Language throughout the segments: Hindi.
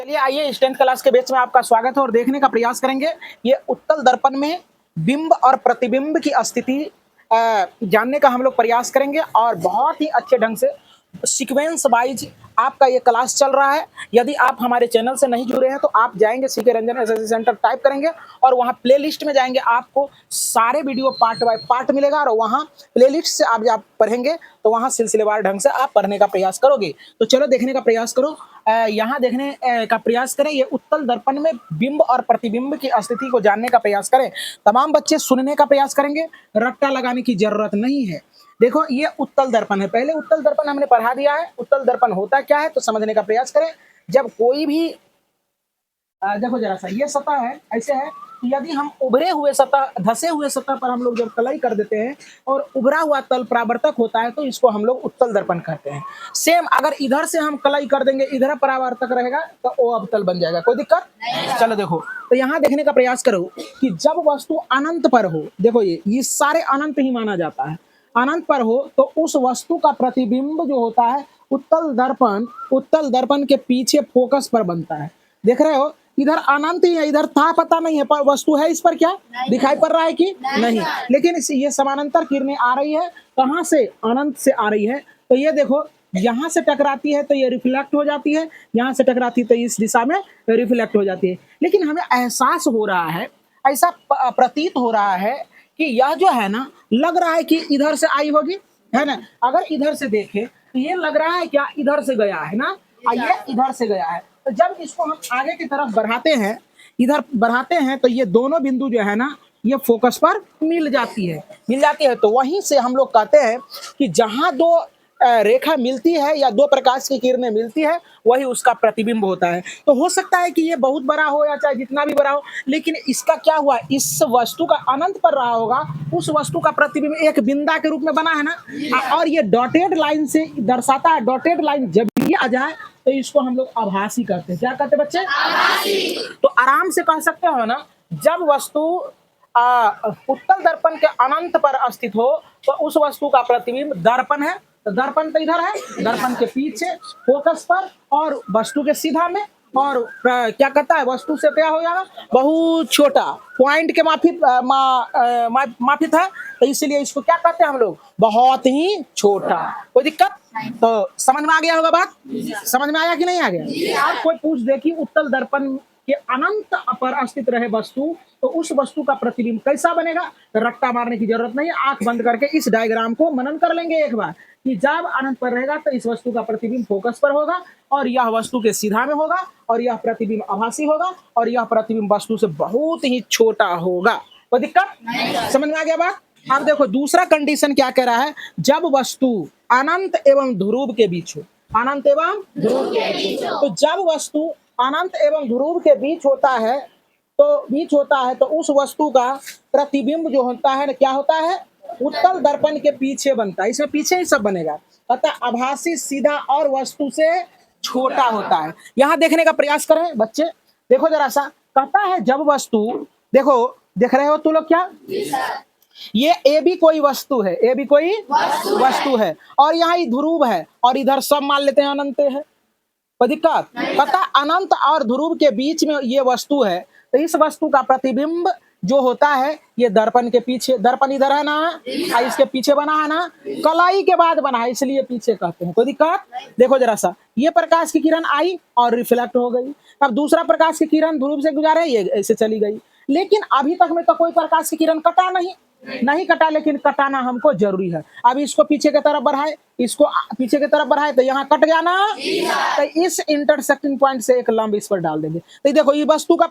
चलिए आइए 10th क्लास के बैच में आपका स्वागत है और देखने का प्रयास करेंगे ये उत्तल दर्पण में बिंब और प्रतिबिंब की स्थिति जानने का हम लोग प्रयास करेंगे और बहुत ही अच्छे ढंग से सीक्वेंस वाइज आपका ये क्लास चल रहा है। यदि आप हमारे चैनल से नहीं जुड़े हैं तो आप जाएंगे CK Ranjan SSC centre type करेंगे और वहाँ प्लेलिस्ट में जाएंगे, आपको सारे वीडियो पार्ट बाय पार्ट मिलेगा और वहाँ प्लेलिस्ट से आप जब पढ़ेंगे तो वहाँ सिलसिलेवार ढंग से आप पढ़ने का प्रयास करोगे। तो चलो देखने का प्रयास करो, यहाँ देखने का प्रयास करें। ये उत्तल दर्पण में बिंब और प्रतिबिंब की स्थिति को जानने का प्रयास करें। तमाम बच्चे सुनने का प्रयास करेंगे, रट्टा लगाने की जरूरत नहीं है। देखो ये उत्तल दर्पण है, पहले उत्तल दर्पण हमने पढ़ा दिया है। उत्तल दर्पण होता क्या है तो समझने का प्रयास करें। जब कोई भी देखो जरा सा, ये सतह है, ऐसे है कि यदि हम उभरे हुए सतह, धसे हुए सतह पर हम लोग जब कलई कर देते हैं और उभरा हुआ तल परावर्तक होता है तो इसको हम लोग उत्तल दर्पण कहते हैं। सेम अगर इधर से हम कलई कर देंगे, इधर परावर्तक रहेगा तो वो अवतल बन जाएगा, कोई दिक्कत नहीं। चलो देखो, तो यहाँ देखने का प्रयास करो कि जब वस्तु अनंत पर हो, देखो ये सारे अनंत ही माना जाता है, अनंत पर हो तो उस वस्तु का प्रतिबिंब जो होता है उत्तल दर्पण के पीछे फोकस पर बनता है। देख रहे हो इधर अनंत ही है, इधर था पता नहीं है, पर वस्तु है इस पर क्या दिखाई पड़ रहा है कि नहीं, लेकिन ये समानांतर किरणें आ रही है, कहाँ से, अनंत से आ रही है। तो ये देखो यहाँ से टकराती है तो ये रिफ्लेक्ट हो जाती है, यहाँ से टकराती है तो इस दिशा में रिफ्लेक्ट हो जाती है। लेकिन हमें एहसास हो रहा है, ऐसा प्रतीत हो रहा है कि यह जो है ना, लग रहा है कि इधर से आई होगी, है ना। अगर इधर से देखें तो ये लग रहा है क्या इधर से गया है ना, ये इधर से गया है। तो जब इसको हम आगे की तरफ बढ़ाते हैं, इधर बढ़ाते हैं तो ये दोनों बिंदु जो है ना ये फोकस पर मिल जाती है। तो वहीं से हम लोग कहते हैं कि जहां दो रेखा मिलती है या दो प्रकाश की किरणें मिलती है वही उसका प्रतिबिंब होता है। तो हो सकता है कि ये बहुत बड़ा हो या चाहे जितना भी बड़ा हो, लेकिन इसका क्या हुआ, इस वस्तु का अनंत पर रहा होगा, उस वस्तु का प्रतिबिंब एक बिंदा के रूप में बना है ना। और ये डॉटेड लाइन से दर्शाता है, डॉटेड लाइन जब भी आ जाए तो इसको हम लोग आभासी कहते हैं। क्या कहते हैं बच्चे? आभासी। तो आराम से कह सकते हो ना, जब वस्तु उत्तल दर्पण के अनंत पर स्थित हो तो उस वस्तु का प्रतिबिंब दर्पण है। तो दर्पण तो इधर है, दर्पण के पीछे फोकस पर और वस्तु के सीधा में, और क्या कहता है वस्तु से क्या हो जाएगा, बहुत छोटा पॉइंट के माफिक है, तो इसलिए इसको क्या कहते हैं हम लोग, बहुत ही छोटा। कोई दिक्कत? तो समझ में आ गया होगा बात, समझ में आया कि नहीं आ गया? आप कोई पूछ दे कि उत्तल दर्पण के अनंत पर स्थित रहे वस्तु तो उस वस्तु का प्रतिबिंब कैसा बनेगा, रट्टा मारने की जरूरत नहीं है। आंख बंद करके इस डायग्राम को मनन कर लेंगे एक बार कि जब अनंत पर रहेगा तो इस वस्तु का प्रतिबिंब फोकस पर होगा और यह वस्तु के सीधा में होगा और यह प्रतिबिंब आभासी होगा और यह प्रतिबिंब वस्तु से बहुत ही छोटा होगा। कोई दिक्कत? समझ में आ गया बात? अब देखो दूसरा कंडीशन क्या कह रहा है, जब वस्तु अनंत एवं ध्रुव के बीच हो, अनंत एवं ध्रुव के बीच हो, तो जब वस्तु अनंत एवं ध्रुव के बीच होता है तो उस वस्तु का प्रतिबिंब जो होता है क्या होता है, उत्तल दर्पण के पीछे बनता है। इसमें पीछे ही सब बनेगा, अतः आभासी, सीधा और वस्तु से छोटा होता है। यहाँ देखने का प्रयास करें बच्चे, देखो जरा सा, कहता है जब वस्तु, देखो देख रहे हो तुम लोग क्या, ये ए भी कोई वस्तु है, ए भी कोई वस्तु है और यहाँ ध्रुव है और इधर सब मान लेते हैं अनंत है। कोई दिक्कत? पता अनंत और ध्रुव के बीच में ये वस्तु है तो इस वस्तु का प्रतिबिंब जो होता है ये दर्पण के पीछे, दर्पण इधर है ना, इसके पीछे बना है ना, कलाई के बाद बना है इसलिए पीछे कहते हैं। कोई दिक्कत? देखो जरा सा, ये प्रकाश की किरण आई और रिफ्लेक्ट हो गई, अब दूसरा प्रकाश की किरण ध्रुव से गुजारे, ये ऐसे चली गई, लेकिन अभी तक में तो कोई प्रकाश की किरण कटा नहीं कटा, लेकिन कटाना हमको जरूरी है। अब इसको पीछे की तरफ बढ़ाए, इसको पीछे की तरफ बढ़ाए तो यहाँ कट गया ना, तो इस इंटरसेक्टिंग पॉइंट से एक लंब इस पर डाल देंगे। तो देखो ये वस्तु का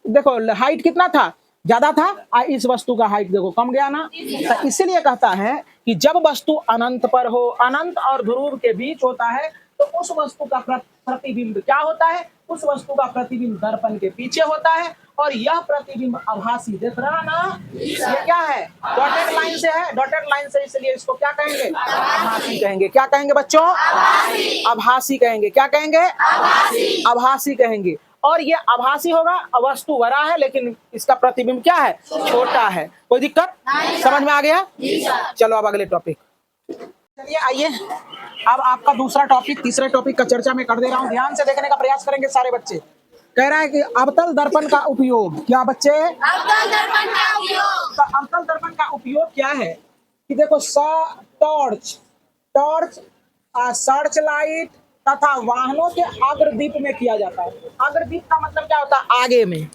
देखो हाइट कितना था, ज्यादा था, इस वस्तु का हाइट देखो कम गया ना। तो इसीलिए कहता है कि जब वस्तु अनंत पर हो, अनंत और ध्रुव के बीच होता है तो उस वस्तु का प्रतिबिंब क्या होता है, उस वस्तु का प्रतिबिंब दर्पण के पीछे होता है और यह प्रतिबिंब आभासी, देख रहा ना, ये क्या है, डॉटेड लाइन से है, डॉटेड लाइन से, इसलिए इसको क्या कहेंगे, आभासी कहेंगे। क्या कहेंगे बच्चों? आभासी कहेंगे। क्या कहेंगे? आभासी कहेंगे। और ये आभासी होगा, वस्तु बड़ा है लेकिन इसका प्रतिबिंब क्या है, छोटा है। कोई दिक्कत? समझ में आ गया? चलो अब अगले टॉपिक चलिए आइए। अब आपका दूसरा टॉपिक, तीसरे टॉपिक का चर्चा मैं कर दे रहा हूँ, ध्यान से देखने का प्रयास करेंगे सारे बच्चे। कह रहा है कि अवतल दर्पण का उपयोग क्या बच्चे? अवतल दर्पण का उपयोग। तो अवतल दर्पण का उपयोग क्या है कि देखो टॉर्च टॉर्च सर्च लाइट तथा वाहनों के अग्रदीप में किया जाता है। अग्रदीप का मतलब क्या होता है? आगे में।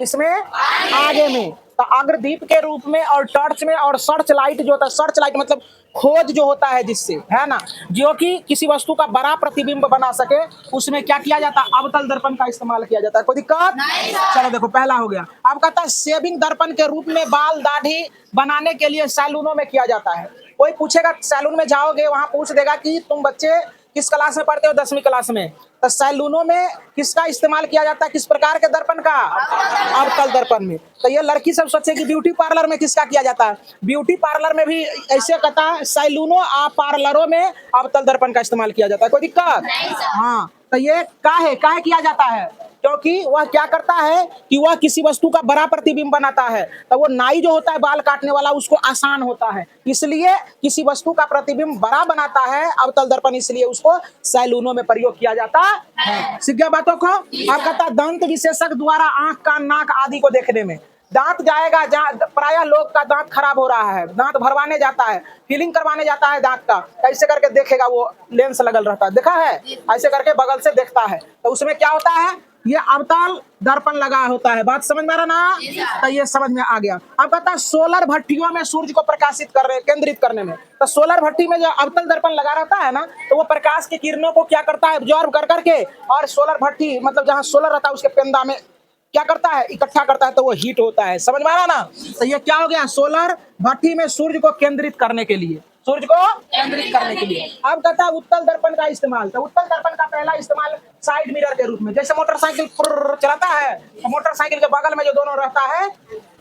इसमें आगे में तो अग्रदीप के रूप में और टॉर्च में और सर्च लाइट जो होता है, सर्च लाइट मतलब खोज जो होता है जिससे, है ना, जो कि किसी वस्तु का बड़ा प्रतिबिंब बना सके, उसमें क्या किया जाता है? अवतल दर्पण का इस्तेमाल किया जाता है। कोई दिक्कत नहीं। चलो देखो पहला हो गया। अब कहता है शेविंग दर्पण के रूप में बाल दाढ़ी बनाने के लिए सैलूनों में किया जाता है। कोई पूछेगा सैलून में जाओगे, वहां पूछ देगा कि तुम बच्चे किस क्लास में पढ़ते हो? 10वीं क्लास में। तो सैलूनों में किसका इस्तेमाल किया जाता है? किस प्रकार के दर्पण का? अवतल दर्पण में। तो ये लड़की सब सोचे कि ब्यूटी पार्लर में किसका किया जाता है? ब्यूटी पार्लर में भी ऐसे कहता है सैलूनों पार्लरों में अवतल दर्पण का इस्तेमाल किया जाता है। कोई दिक्कत? हाँ। तो ये काहे किया जाता है? क्योंकि वह क्या करता है कि वह किसी वस्तु का बड़ा प्रतिबिंब बनाता है, तो वो नाई जो होता है बाल काटने वाला, उसको आसान होता है, इसलिए किसी वस्तु का प्रतिबिंब बड़ा बनाता है अवतल दर्पण, इसलिए उसको सैलूनों में प्रयोग किया जाता है। सीख गया बातों को? अब कहता है दंत विशेषज्ञ द्वारा आंख, कान, नाक आदि को देखने में। दांत जाएगा जहाँ प्रायः लोग का दांत खराब हो रहा है, दांत भरवाने जाता है, फिलिंग करवाने जाता है दांत का, ऐसे करके देखेगा, वो लेंस लगल रहता है, देखा है, ऐसे करके बगल से देखता है, तो उसमें क्या होता है? ये अवतल दर्पण लगा होता है। बात समझ में आ रहा ना? तो ये समझ में आ गया। अब कहता है सोलर भट्टियों में सूर्य को प्रकाशित करने, केंद्रित करने में। तो सोलर भट्टी में जो अवतल दर्पण लगा रहता है ना, तो वो प्रकाश की किरणों को क्या करता है? एब्जॉर्ब कर करके, और सोलर भट्टी मतलब जहाँ सोलर रहता है उसके पेंदा में क्या करता है? इकट्ठा करता है, तो वो हीट होता है। समझ में आ रहा ना? तो ये क्या हो गया? सोलर भट्टी में सूर्य को केंद्रित करने के लिए, सूर्य को केंद्रित करने के लिए। अब कहता है उत्तल दर्पण का इस्तेमाल। तो उत्तल दर्पण का पहला इस्तेमाल साइड मिरर के रूप में, जैसे मोटरसाइकिल चलाता है तो मोटरसाइकिल के बगल में जो दोनों रहता है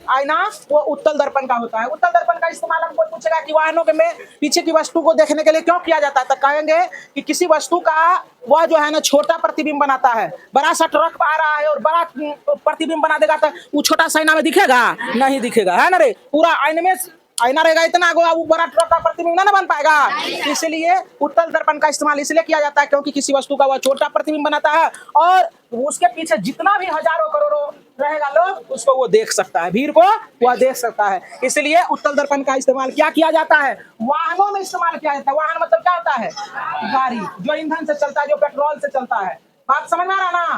आईना, वो उत्तल दर्पण का होता है। उत्तल दर्पण का इस्तेमाल हमको पूछेगा कि वाहनों के में पीछे की वस्तु को देखने के लिए क्यों किया जाता है, तो कहेंगे कि किसी वस्तु का वह जो है ना छोटा प्रतिबिंब बनाता है। बड़ा सा ट्रक आ रहा है और बड़ा प्रतिबिंब बना देगा, तो वो छोटा सा आईना में दिखेगा? नहीं दिखेगा, है ना रे? पूरा आईने में आईना रहेगा इतना, वो बड़ा ट्रक का प्रतिबिंब ना बन पाएगा। इसलिए उत्तल दर्पण का इस्तेमाल इसलिए किया जाता है क्योंकि किसी वस्तु का वह छोटा प्रतिबिंब बनाता है, और उसके पीछे जितना भी हजारों करोड़ों रहेगा लोग, उसको वो देख सकता है, भीड़ को वह देख सकता है। इसलिए उत्तल दर्पण का इस्तेमाल क्या किया जाता है? वाहनों में इस्तेमाल किया जाता है। वाहन मतलब क्या होता है? गाड़ी जो ईंधन से चलता है, जो पेट्रोल से चलता है। बात समझ में आ रहा ना?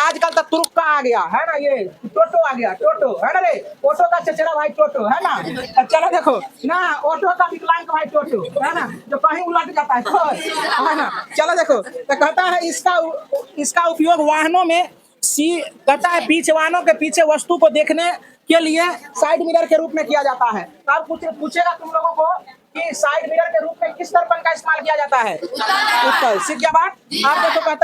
आजकल तो तुरुक्का आ गया है ना, ये टोटो आ गया, टोटो है ना रे, ऑटो का चचेरा भाई टोटो है ना। चलो देखो ना, ऑटो का विकलांग भाई टोटो है ना, जो कहीं उलट जाता है ना। चलो देखो, तो कहता है इसका उपयोग वाहनों में कहता है पीछे, वाहनों के पीछे वस्तु को देखने के लिए साइड मिरर के रूप में किया जाता है। तो अब पूछेगा तुम लोगों को कि साइड मिरर के रूप में किस दर्पण का इस्तेमाल किया जाता है? उत्तल। सीख गया बात? आप देखो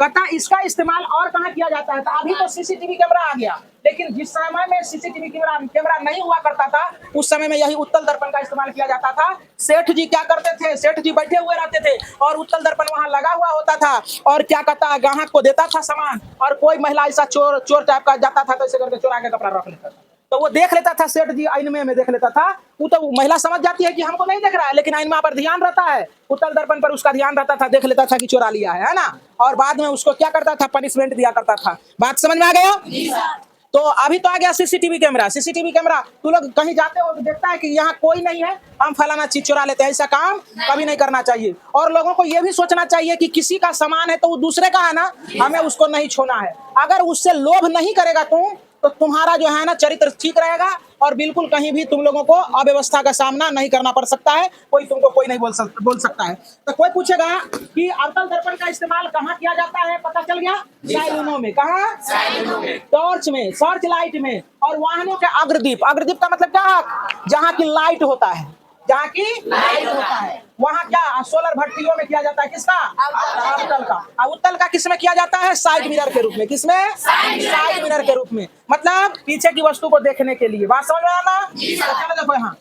कहता इसका इस्तेमाल और कहाँ किया जाता है? तो अभी तो सीसीटीवी कैमरा आ गया, लेकिन जिस समय में सीसीटीवी कैमरा नहीं हुआ करता था, उस समय में यही उत्तल दर्पण का इस्तेमाल किया जाता था। सेठ जी क्या करते थे? सेठ जी बैठे हुए रहते थे और उत्तल दर्पण वहां लगा हुआ होता था, और क्या कहता है ग्राहक को देता था सामान, और कोई महिला ऐसा चोर टाइप का जाता था तो ऐसे करके चुरा के कपड़ा रख लेता था, तो वो देख लेता था, सेठ जी आईने में देख लेता था। वो तो महिला समझ जाती है कि हमको नहीं देख रहा है, लेकिन आईना पर ध्यान रहता है, उत्तल दर्पण पर उसका ध्यान रहता था, देख लेता था कि चोरा लिया है ना, और बाद में उसको क्या करता था? पनिशमेंट दिया करता था। बात समझ में आ गया? तो अभी तो आ गया सीसीटीवी कैमरा। सीसीटीवी कैमरा तू लोग कहीं जाते हो तो देखता है कि यहाँ कोई नहीं है, हम फलाना चीज चुरा लेते हैं। ऐसा काम कभी नहीं करना चाहिए, और लोगों को यह भी सोचना चाहिए कि किसी का सामान है तो वो दूसरे का है ना, हमें उसको नहीं छूना है। अगर उससे लोभ नहीं करेगा तुम, तो तुम्हारा जो है ना चरित्र ठीक रहेगा, और बिल्कुल कहीं भी तुम लोगों को अव्यवस्था का सामना नहीं करना पड़ सकता है, कोई नहीं बोल सकता है। तो कोई पूछेगा कि अवतल दर्पण का इस्तेमाल कहाँ किया जाता है? पता चल गया, सैलूनों में। कहाँ? टॉर्च में, सर्च लाइट में, और वाहनों के अग्रदीप। अग्रदीप का मतलब क्या? जहाँ की लाइट होता है, जहाँ की लाइट होता है वहाँ क्या सोलर भट्टियों में किया जाता है? किसका? अवतल का। उत्तल का किस में किया जाता है? साइड मिरर के रूप में। किसमें? साइड मिरर के रूप में, मतलब पीछे की वस्तु को देखने के लिए। बात समझ में आना? चलो देखो, यहाँ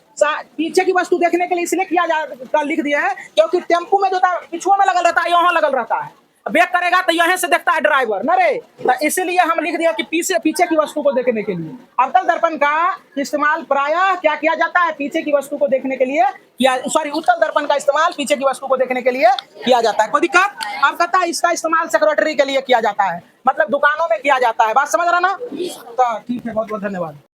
पीछे की वस्तु देखने के लिए इसलिए किया लिख दिया है क्योंकि टेम्पू में जो था पिछुआ में लगल रहता है, यहाँ लगल रहता है, ब्रेक करेगा तो यहाँ से देखता है ड्राइवर ना रे, तो इसीलिए हम लिख दिया कि पीछे पीछे की वस्तु को देखने के लिए अवतल दर्पण का इस्तेमाल प्रायः क्या किया जाता है, पीछे की वस्तु को देखने के लिए किया, सॉरी उत्तल दर्पण का इस्तेमाल पीछे की वस्तु को देखने के लिए किया जाता है। कोई दिक्कत? अब कहता है इसका इस्तेमाल सेक्रेटरी के लिए किया जाता है, मतलब दुकानों में किया जाता है। बात समझ रहा ना? तो ठीक है, बहुत बहुत धन्यवाद।